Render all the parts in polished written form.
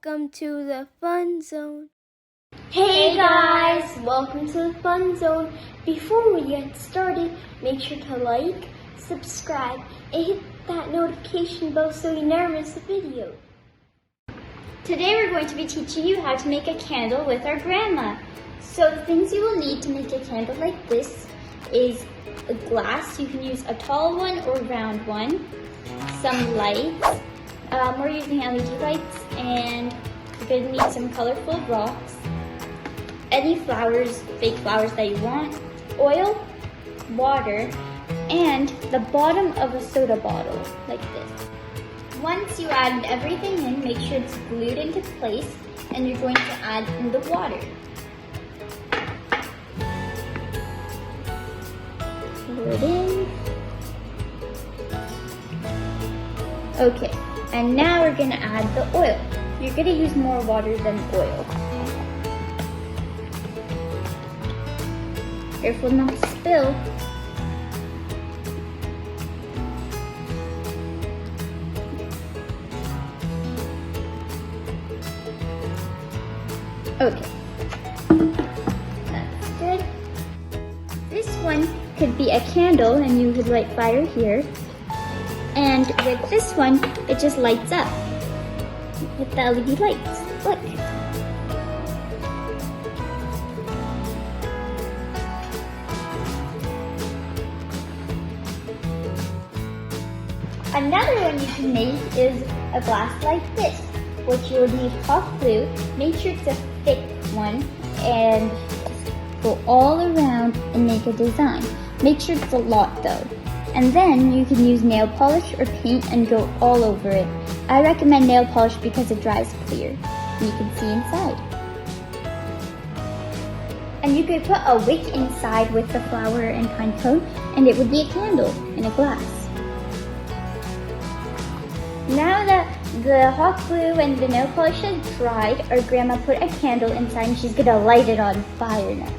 Welcome to the Fun Zone. Hey guys, welcome to the Fun Zone. Before we get started, make sure to like, subscribe, and hit that notification bell so you never miss a video. Today we're going to be teaching you how to make a candle with our grandma. So the things you will need to make a candle like this is a glass. You can use a tall one or round one, some lights. We're using LED lights, and you're going to need some colorful rocks, any flowers, fake flowers that you want, oil, water, and the bottom of a soda bottle, like this. Once you add everything in, make sure it's glued into place, and you're going to add in the water. Pour it in. Okay, and now we're going to add the oil. You're going to use more water than oil. Careful not to spill. Okay, that's good. This one could be a candle, and you could light fire here. And with this one, it just lights up with the LED lights. Look. Another one you can make is a glass like this, which you'll need hot glue. Make sure it's a thick one and just go all around and make a design. Make sure it's a lot though. And then you can use nail polish or paint and go all over it. I recommend nail polish because it dries clear and you can see inside. And you could put a wick inside with the flower and pine cone, and it would be a candle in a glass. Now that the hot glue and the nail polish has dried, our grandma put a candle inside and she's gonna light it on fire now.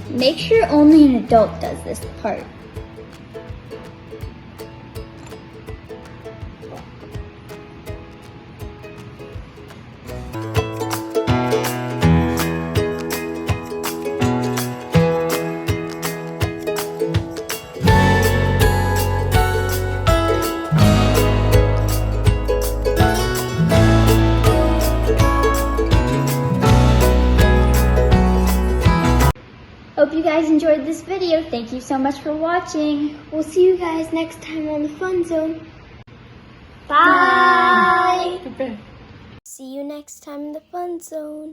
Make sure only an adult does this part. Hope you guys enjoyed this video. Thank you so much for watching. We'll see you guys next time on the Fun Zone. Bye! See you next time in the Fun Zone.